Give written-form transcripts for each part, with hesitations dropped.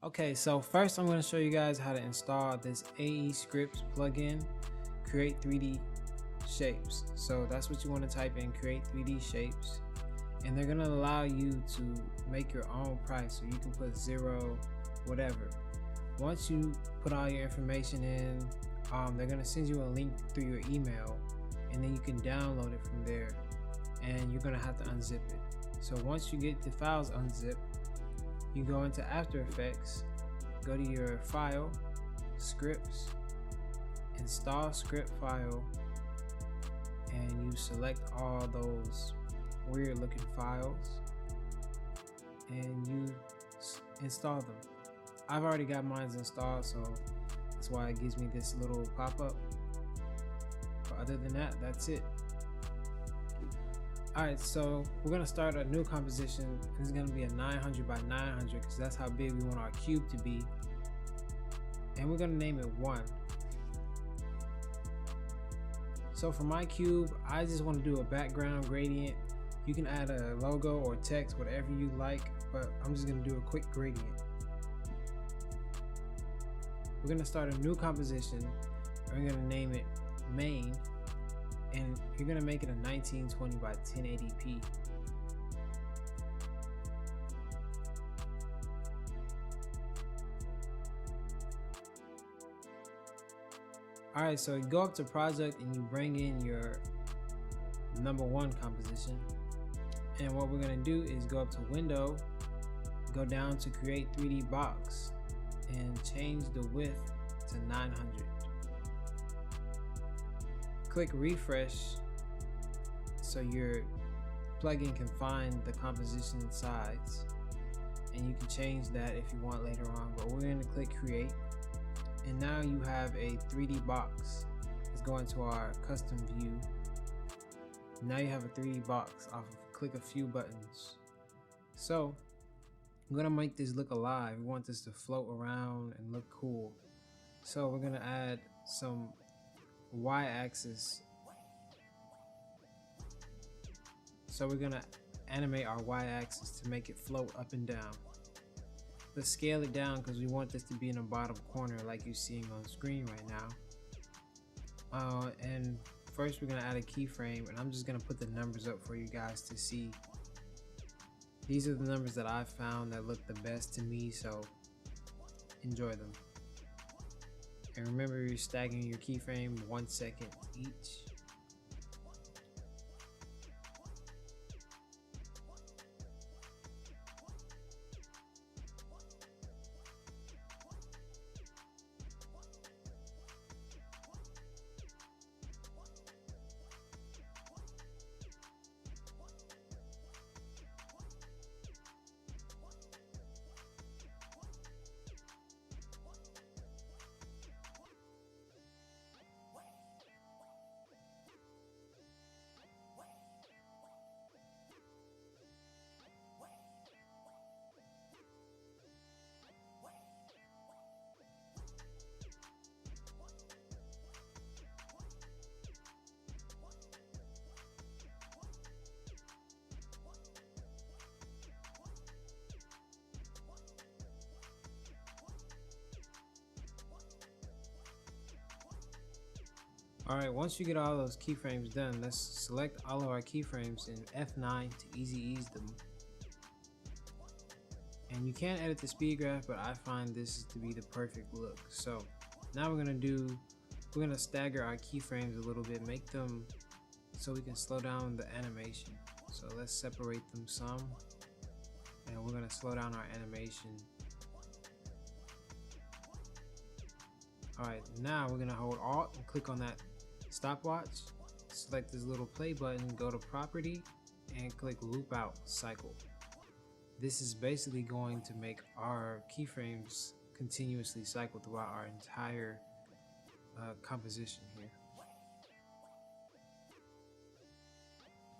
Okay, so first I'm going to show you guys how to install this AE Scripts plugin, Create3dshapes. So that's what you want to type in, Create3dshapes, and they're going to allow you to make your own price. So you can put 0, whatever. Once you put all your information in, they're going to send you a link through your email, and then you can download it from there, and you're going to have to unzip it. So once you get the files unzipped, you go into After Effects, go to your file, scripts, install script file, and you select all those weird looking files and you install them. I've already got mine installed, so that's why it gives me this little pop-up. But other than that, that's it. Alright, so we're going to start a new composition. It's going to be a 900 by 900 because that's how big we want our cube to be. And we're going to name it 1. So for my cube, I just want to do a background gradient. You can add a logo or text, whatever you like, but I'm just going to do a quick gradient. We're going to start a new composition. We're going to name it main. And you're going to make it a 1920 by 1080p. Alright, so you go up to project and you bring in your number 1 composition. And what we're going to do is go up to window, go down to create 3D box, and change the width to 900. Click refresh so your plugin can find the composition size, and you can change that if you want later on, but we're going to click create, and now you have a 3D box. Let's go into our custom view. Now you have a 3D box off of click a few buttons. So I'm going to make this look alive. We want this to float around and look cool, so we're going to add some y-axis. So we're gonna animate our y-axis to make it float up and down. Let's scale it down because we want this to be in the bottom corner like you're seeing on screen right now. And first we're gonna add a keyframe, and I'm just gonna put the numbers up for you guys to see. These are the numbers that I found that look the best to me, so enjoy them. And remember, you're stacking your keyframe 1 second each. Alright, once you get all those keyframes done, let's select all of our keyframes and F9 to easy ease them. And you can edit the speed graph, but I find this to be the perfect look. So now we're gonna stagger our keyframes a little bit, make them so we can slow down the animation. So let's separate them some, and we're gonna slow down our animation. Alright, now we're gonna hold Alt and click on that stopwatch, select this little play button, go to property, and click loop out cycle. This is basically going to make our keyframes continuously cycle throughout our entire composition here.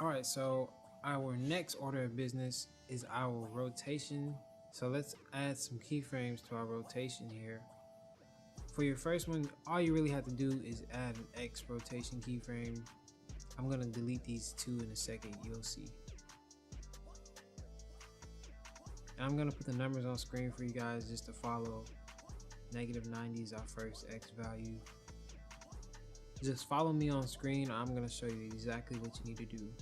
Alright, so our next order of business is our rotation. So let's add some keyframes to our rotation here. For your first one, all you really have to do is add an X rotation keyframe. I'm going to delete these two in a second, you'll see. And I'm gonna put the numbers on screen for you guys just to follow. -90 is our first X value. Just follow me on screen. I'm gonna show you exactly what you need to do.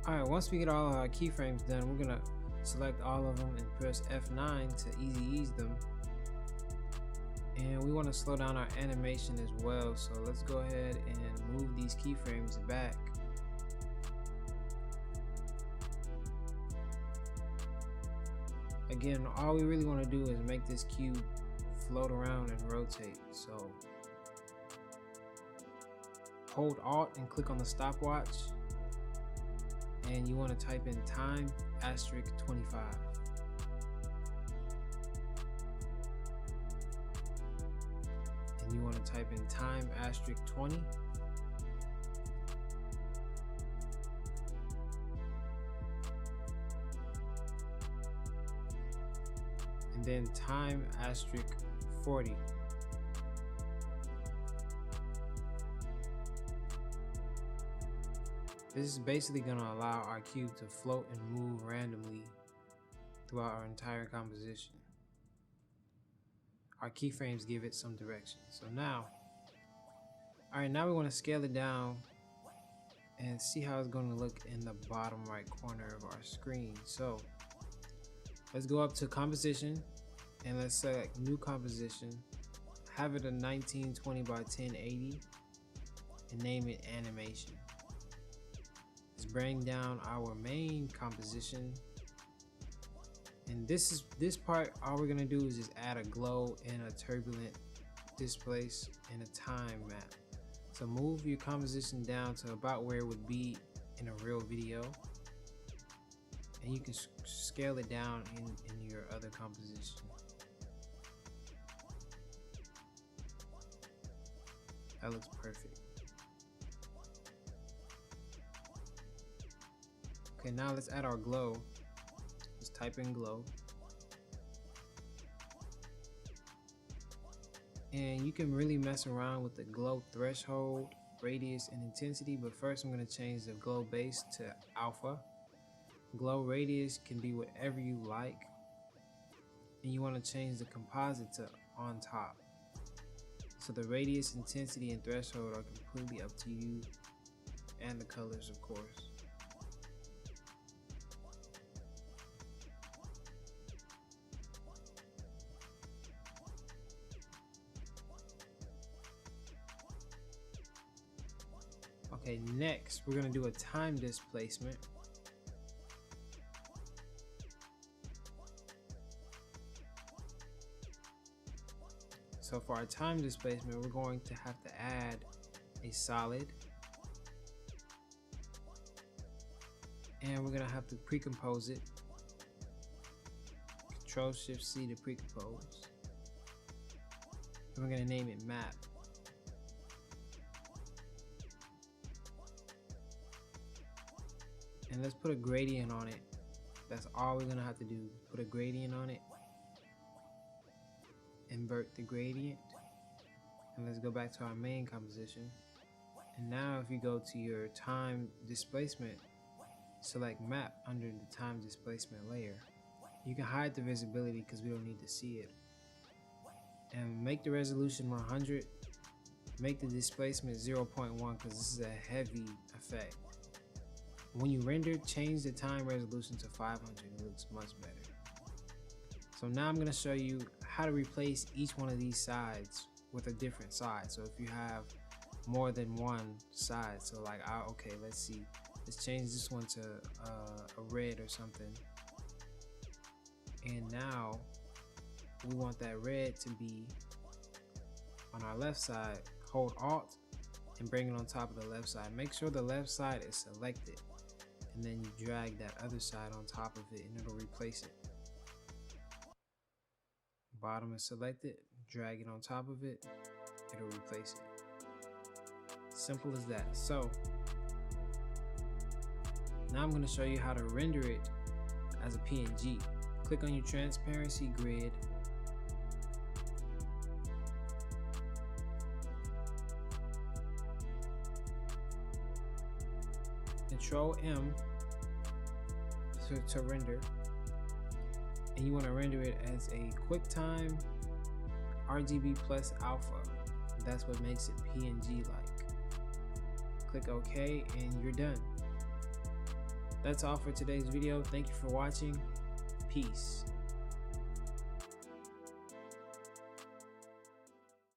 Alright, once we get all of our keyframes done, we're gonna select all of them and press F9 to easy ease them. And we want to slow down our animation as well, so let's go ahead and move these keyframes back. Again, all we really want to do is make this cube float around and rotate. So hold Alt and click on the stopwatch, and you want to type in time *25. And you want to type in time *20. And then time *40. This is basically going to allow our cube to float and move randomly throughout our entire composition. Our keyframes give it some direction. So now, alright, now we want to scale it down and see how it's going to look in the bottom right corner of our screen. So let's go up to composition and let's select new composition, have it a 1920 by 1080 and name it animation. Let's bring down our main composition, and this part, all we're gonna do is just add a glow and a turbulent displace and a time map. So move your composition down to about where it would be in a real video, and you can scale it down in your other composition. That looks perfect. Okay, now let's add our glow. Just type in glow. And you can really mess around with the glow threshold, radius, and intensity, but first I'm going to change the glow base to alpha. Glow radius can be whatever you like. And you want to change the composite to on top. So the radius, intensity, and threshold are completely up to you, and the colors, of course. Okay, next we're going to do a time displacement. So for our time displacement, we're going to have to add a solid, and we're going to have to pre-compose it. Control-Shift-C to pre-compose, and we're going to name it map. And let's put a gradient on it That's all we're gonna have to do. Put a gradient on it, invert the gradient, and let's go back to our main composition. And now if you go to your time displacement, select map under the time displacement layer. You can hide the visibility because we don't need to see it. And make the resolution 100. Make the displacement 0.1 because this is a heavy effect. When you render, change the time resolution to 500. It looks much better. So now I'm going to show you how to replace each one of these sides with a different side. So if you have more than one side, so like, okay, let's see. Let's change this one to a red or something. And now we want that red to be on our left side. Hold Alt and bring it on top of the left side. Make sure the left side is selected, and then you drag that other side on top of it and it'll replace it. Bottom is selected, drag it on top of it, it'll replace it. Simple as that. So now I'm going to show you how to render it as a PNG. Click on your transparency grid, Control M to render, and you want to render it as a QuickTime RGB plus alpha. That's what makes it PNG like. Click OK and you're done. That's all for today's video. Thank you for watching. Peace.